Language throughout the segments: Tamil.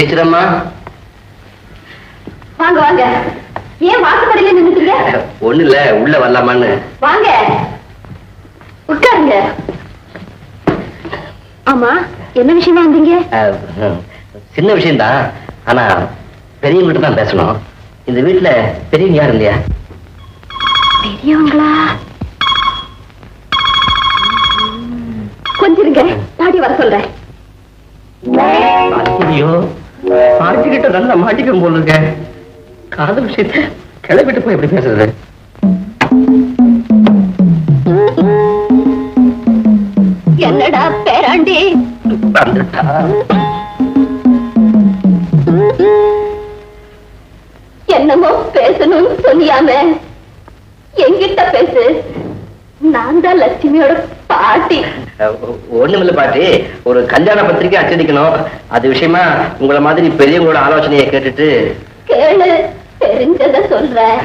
டீச்சரம்மா வாங்க வாங்க. ஏன் வாசப்படியில நின்னுட்டீங்க? ஒண்ணு இல்ல, உள்ள வரலாமான்னு. வாங்க உட்காருங்க. ஆமா, என்ன விஷயமா வந்தீங்க? சின்ன விஷயம்தான், ஆனா பெரியவங்கிட்ட தான் பேசணும். இந்த வீட்டுல பெரியவங்க யாரும் இல்லையா? பெரியவங்களா? கொஞ்சம் இருங்க, பாட்டி வர சொல்றேன். ஐயோ, பாட்டிக்கிட்ட நல்லா மாட்டிக்கும் போல இருக்க. காதல் விஷயத்த கிளப்பிட்டு போய் எப்படி பேசுறது? என்னடா பேராண்டி வந்துட்டா? என்னமோ பேசணும்னு சொன்னியாம என்கிட்ட பேசு. நான் தான் லட்சுமியோட பாட்டி. ஒண்ணுமில்ல பாட்டி, ஒரு கல்யாண பத்திரிக்கை அச்சடிக்கணும். அது விஷயமா உங்களை மாதிரி பெரியவங்களோட ஆலோசனையை கேட்டுட்டு. கேளு, தெரிஞ்சத சொல்றேன்.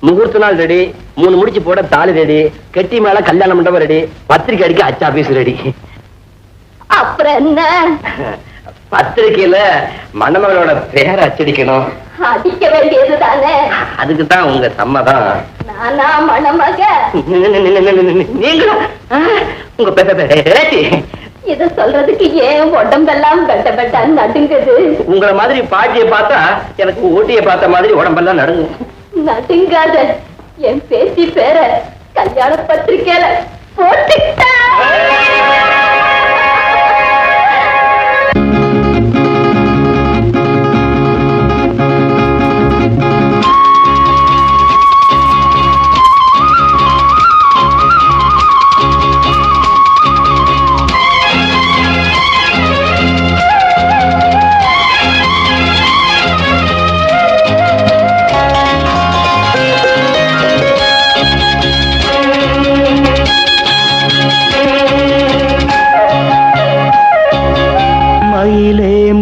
முகூர்த்த நாள் ரெடி, 3 முடிச்சு போட தாலி ரெடி, கெட்டி மேல கல்யாண மண்டபம் ரெடி, பத்திரிக்கை அடிக்க அச்சாபீஸ் ரெடி. அப்புறம் என்ன? பத்திரிக்கையில மணமகளோட பேரை அச்சடிக்கணும். அடிக்க வேண்டியது தானே? அதுக்குதான் உங்க சம்மதம். நானா மணமக? நீங்களும் உங்க பேட்டி. இத சொல்றதுக்கு ஏன் உடம்பெல்லாம் பெட்ட நடுங்குது? உங்களை மாதிரி பாட்டியை பார்த்தா எனக்கு ஊட்டியை பார்த்த மாதிரி உடம்பெல்லாம் நடுங்கும். நடுங்காத, என் பேத்தி பேர கல்யாண பத்திரிக்கையில போட்டுட்டா.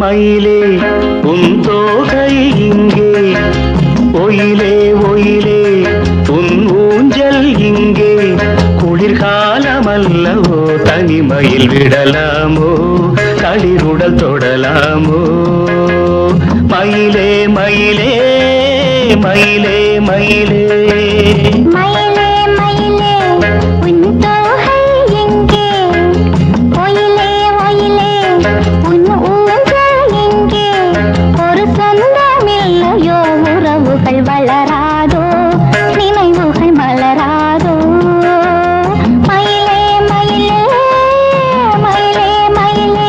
மயிலே உன் தோகை இங்கே, ஒயிலே ஒயிலே உன் ஊஞ்சல் இங்கே, குளிர்காலமல்லவோ தனிமையில் விடலாமோ, களிருடல் தொடலாமோ. மயிலே மயிலே மயிலே மயிலே வளராதோ, நினைவுகள் மலராதோ. மயிலே மயிலே மயிலே மயிலே.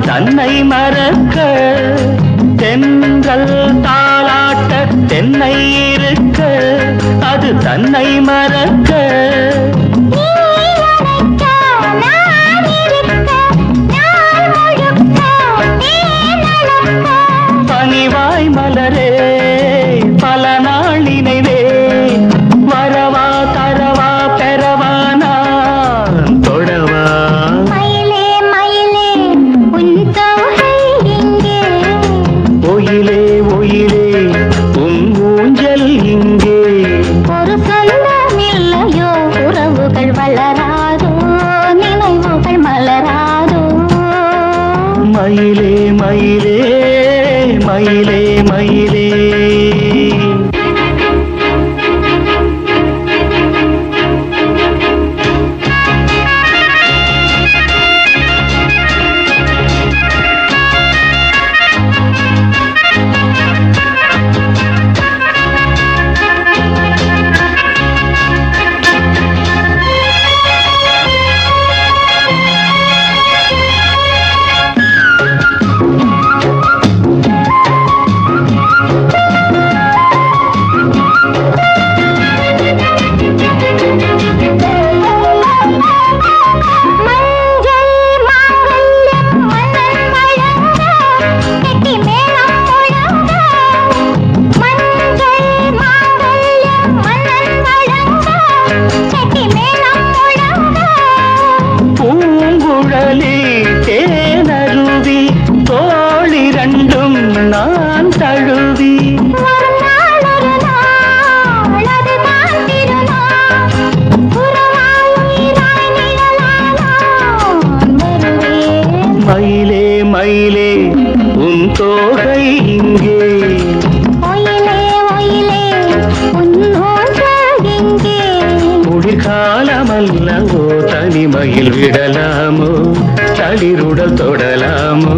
தன்னை மறக்க, தென்றல் தாலாட்ட தென்னை இருக்க, அது தன்னை மறக்க. பனிவாய் மலரே பல நாள் நினைவே, வரவா தரவா பெறவா நான் தொடவா. ஒயிலே ஒயிலே உன் ஊஞ்சல் இங்கே, ஒரு சொந்தம் இல்லையோ, உறவுகள் வளராதோ, நினைவுகள் மலராதோ. மயிலே மயிலே மயிலே மயிலே. மயில் விடலாமோ தளிருடல் தொடலாமோ